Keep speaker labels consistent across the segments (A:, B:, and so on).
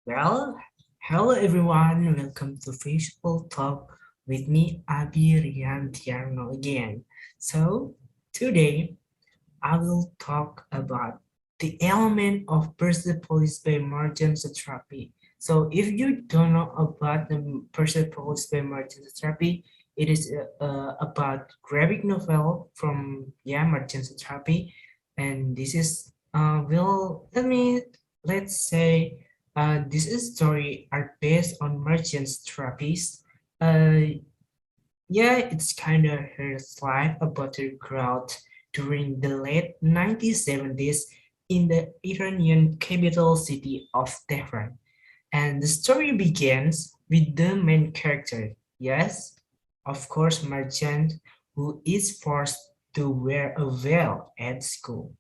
A: Well, hello everyone, welcome to Fishbowl Talk with me, Abi Rian Tiarno again. So, today I will talk about the element of Persepolis by Martin Satrapi. So, if you don't know about the Persepolis by Martin Satrapi, it is about graphic novel from Martin Satrapi, and this is let's say this is story are based on Merchant Satrapi's. Uh, yeah, it's kind of her life about her growth during the late 1970s in the Iranian capital city of Tehran. And the story begins with the main character, yes, of course, Merchant, who is forced to wear a veil at school.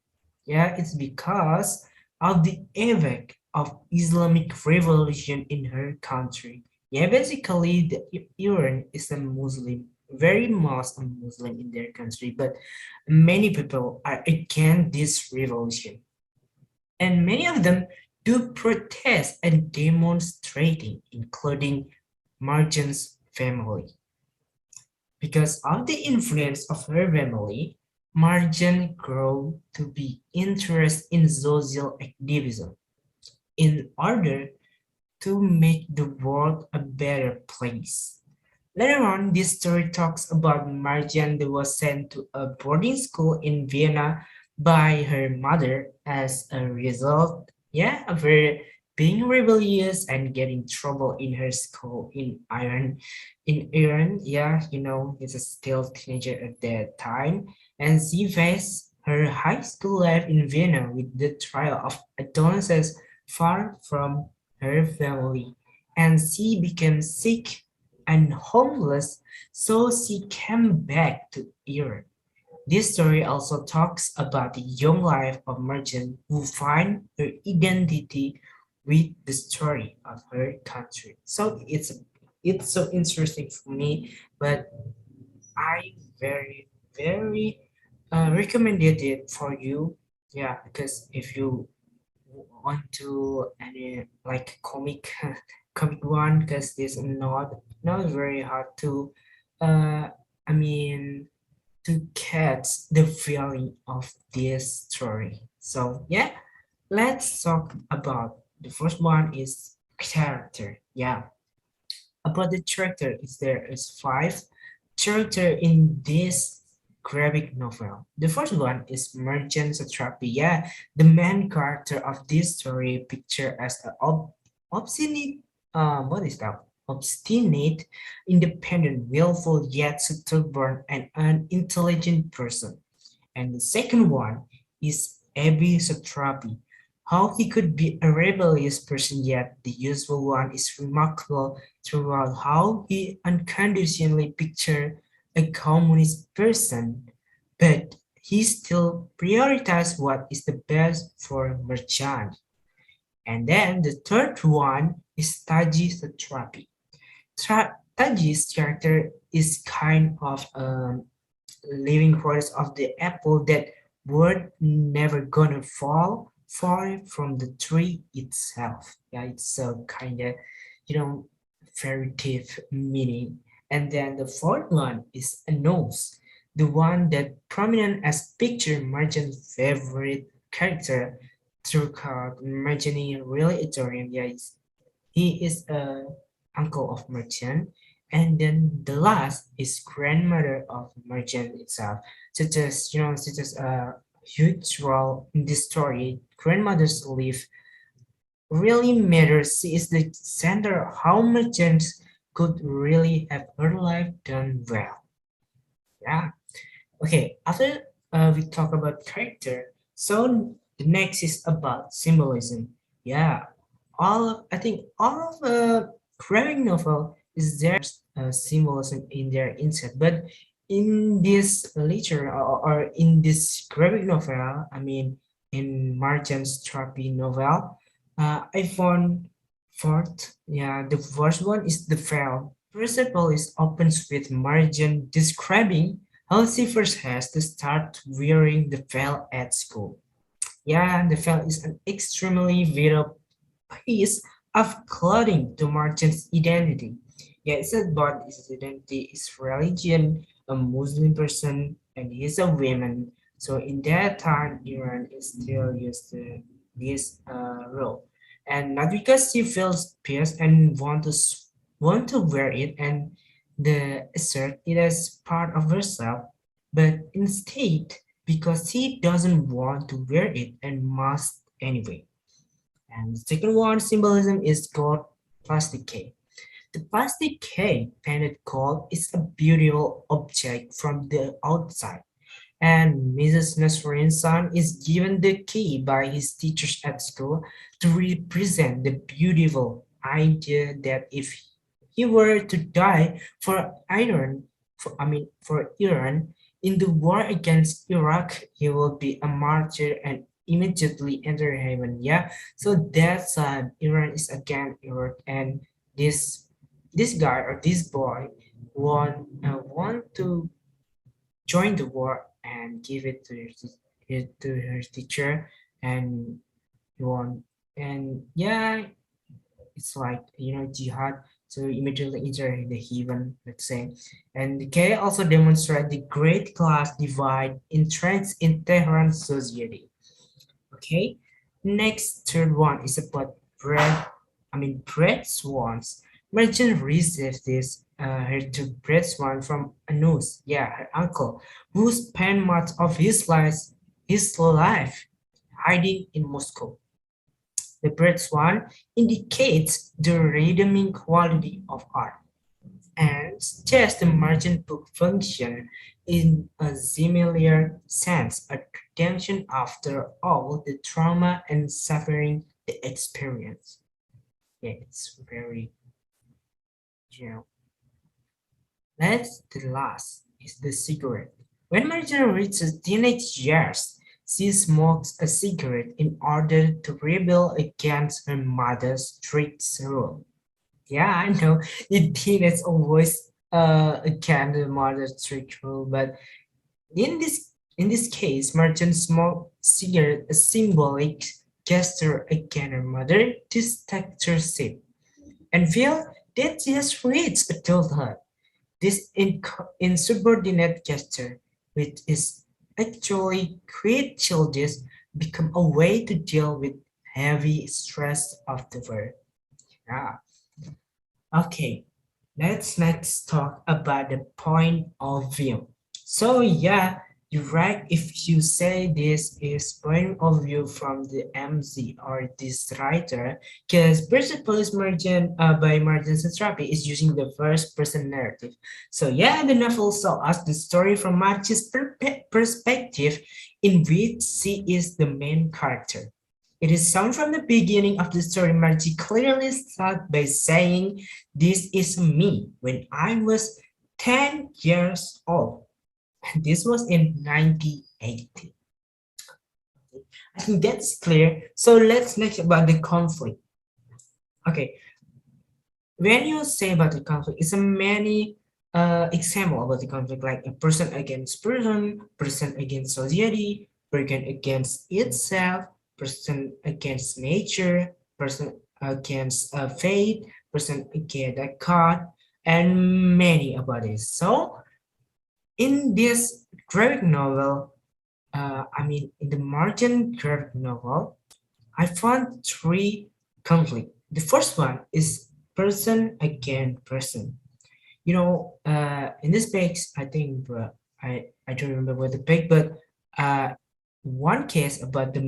A: Yeah, it's because of the effect of Islamic revolution in her country. Yeah, basically, Iran is a Muslim, very Muslim in their country, but many people are against this revolution, and many of them do protest and demonstrating, including Marjan's family. Because of the influence of her family, Marjan grew to be interested in social activism in order to make the world a better place. Later on, this story talks about Marjan that was sent to a boarding school in Vienna by her mother as a result, of her being rebellious and getting trouble in her school in Iran. In Iran, he's a still teenager at that time, and she faced her high school life in Vienna with the trial of adolescence far from her family, and she became sick and homeless, so she came back to Iran. This story also talks about the young life of merchant who find her identity with the story of her country. So it's so interesting for me, but I very recommended it for you. Yeah, because if you want to any like comic one, because this not very hard to uh I mean to catch the feeling of this story. So yeah, let's talk about the first one is character. Yeah, about the character is there is five character in this graphic novel. The first one is Merchant Satrapi. Yeah, the main character of this story pictured as an obstinate, what is that? Obstinate, independent, willful yet stubborn and unintelligent person. And the second one is Abi Satrapi. How he could be a rebellious person yet the useful one is remarkable throughout how he unconditionally pictured a communist person, but he still prioritized what is the best for Merchant. And then the third one is Taji Satrapi. Taji's character is kind of living quarters of the apple that were never gonna fall far from the tree itself. Yeah, it's a kind of, you know, fairy tale meaning. And then the fourth one is a nose, the one that prominent as picture merchant's favorite character throughout imagining really Ethereum. Yeah, he is a uncle of merchant, and then the last is grandmother of merchant itself, such as a huge role in this story. Grandmother's life really matters. She is the center of how merchants could really have her life done well. Yeah. Okay. After we talk about character, so the next is about symbolism. Yeah, I think all of the graphic novel is there symbolism in their inside, but in this literature or in this graphic novel, I mean in Marjan's Trapi novel, I found fourth. Yeah, the first one is the veil. First of all, is opens with Marjan describing how she first has to start wearing the veil at school. Yeah, the veil is an extremely vital piece of clothing to merchant's identity. Yeah, it's about his identity, his religion, a Muslim person, and he's a woman. So in that time, Iran is still used to this role, and not because she feels pierced and want to wear it and the assert it as part of herself, but instead because she doesn't want to wear it and must anyway. And the second one symbolism is called plastic cake. The plastic cake painted gold is a beautiful object from the outside, and Mrs. Nasrin's son is given the key by his teachers at school to represent the beautiful idea that if he were to die for Iran, for Iran in the war against Iraq, he will be a martyr and immediately enter heaven. Yeah, so that's Iran is again Iraq, and this this guy or this boy want to join the war and give it to to her teacher, and he won. And yeah, it's like jihad. So immediately enter the heaven, let's say. And the K also demonstrate the great class divide entrenched in Tehran society. Okay. Next, third one is about bread. Bread swans. Merchant received this her two bread swan from Anus, yeah, her uncle, who spent much of his life hiding in Moscow. The bread swan indicates the redeeming quality of art, and suggests the merchant book function in a similar sense, a redemption after all the trauma and suffering they experience. Yeah, it's very, you know. That's the last is the cigarette. When Marjorie reaches teenage years, she smokes a cigarette in order to rebel against her mother's strict rule. Yeah, I know. In teenage always against the mother's strict rule, but in this case, Merchant smoked cigarette a symbolic gesture against her mother to dictatorship and feel that she has reached adulthood. This insubordinate gesture, which is actually quite childish, become a way to deal with heavy stress of the world. Yeah. Okay, let's next talk about the point of view. So yeah, you're right if you say this is point of view from the MC or this writer, because Persepolis Merchant by Martin Satrapi is using the first person narrative. So yeah, the novel saw us the story from March's perspective in which she is the main character. It is shown from the beginning of the story. Margie clearly starts by saying, "This is me when I was 10 years old." This was in 1980. I think that's clear. So let's next about the conflict. Okay, when you say about the conflict, it's a many example about the conflict, like a person against person, person against society, person against itself, person against nature, person against fate, person against a God, and many about this. So in this graphic novel, in the Martian graphic novel, I found three conflict. The first one is person against person. In this page, I think I don't remember what the page, but uh, one case about the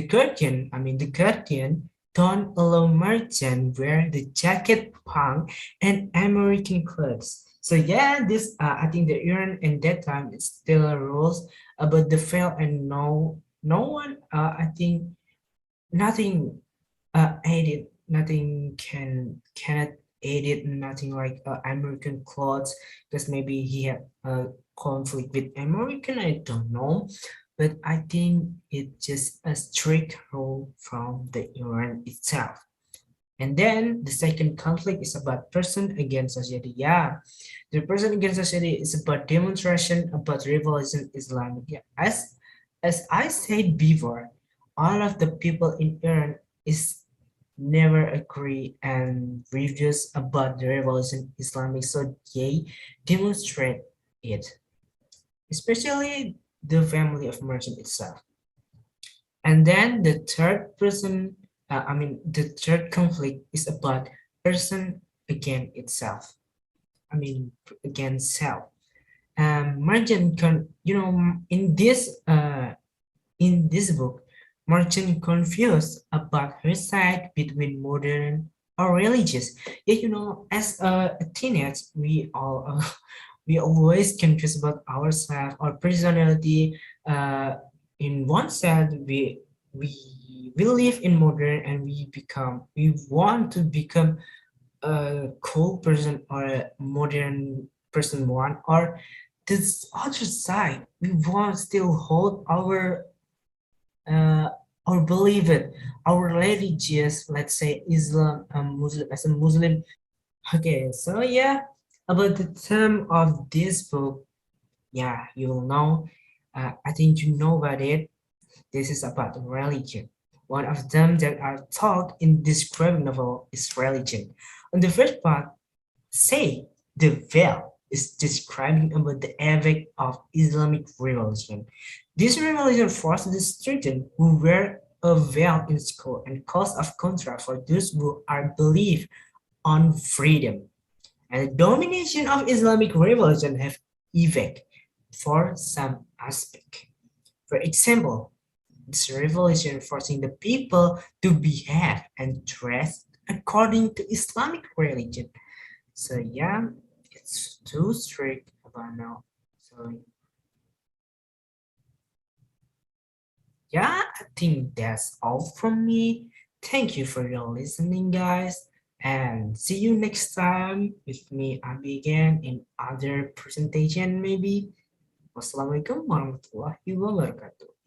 A: guardian. The guardian don't allow merchant wear the jacket, punk, and American clothes. So yeah, this I think the Iran in that time is still a rules about the fail, and no one I think nothing edit, nothing cannot edit, nothing like American clothes, because maybe he had a conflict with American, I don't know, but I think it's just a strict rule from the Iran itself. And then the second conflict is about person against society. Yeah, the person against society is about demonstration about revolution Islam. Yeah, as I said before, all of the people in Iran is never agree and reviews about the revolution Islamic so they demonstrate it, especially the family of merchant itself. And then the third person, the third conflict is about person against itself. I mean, against self. Merchant can, in this book, Merchant confused about her side between modern or religious. Yet, as a teenage, we all we always confused about ourselves, our personality. Uh, in one side, we live in modern and we want to become a cool person or a modern person one, or this other side we want still hold uh, or believe it, our religious, let's say Islam, Muslim, as a Muslim. Okay, so yeah, about the theme of this book, yeah, you will know. I think you know about it. This is about religion. One of them that are taught in this graphic novel is religion. On the first part, say the veil is describing about the epic of Islamic revolution. This revolution forced the students who wear a veil in school and caused of contrast for those who are believe on freedom. And the domination of Islamic revolution have effect for some aspect. For example, this revolution forcing the people to behave and dress according to Islamic religion. So yeah, it's too strict about now. So yeah, I think that's all from me. Thank you for your listening, guys, and see you next time with me, Abi, again in other presentation maybe. Wassalamualaikum warahmatullahi wabarakatuh.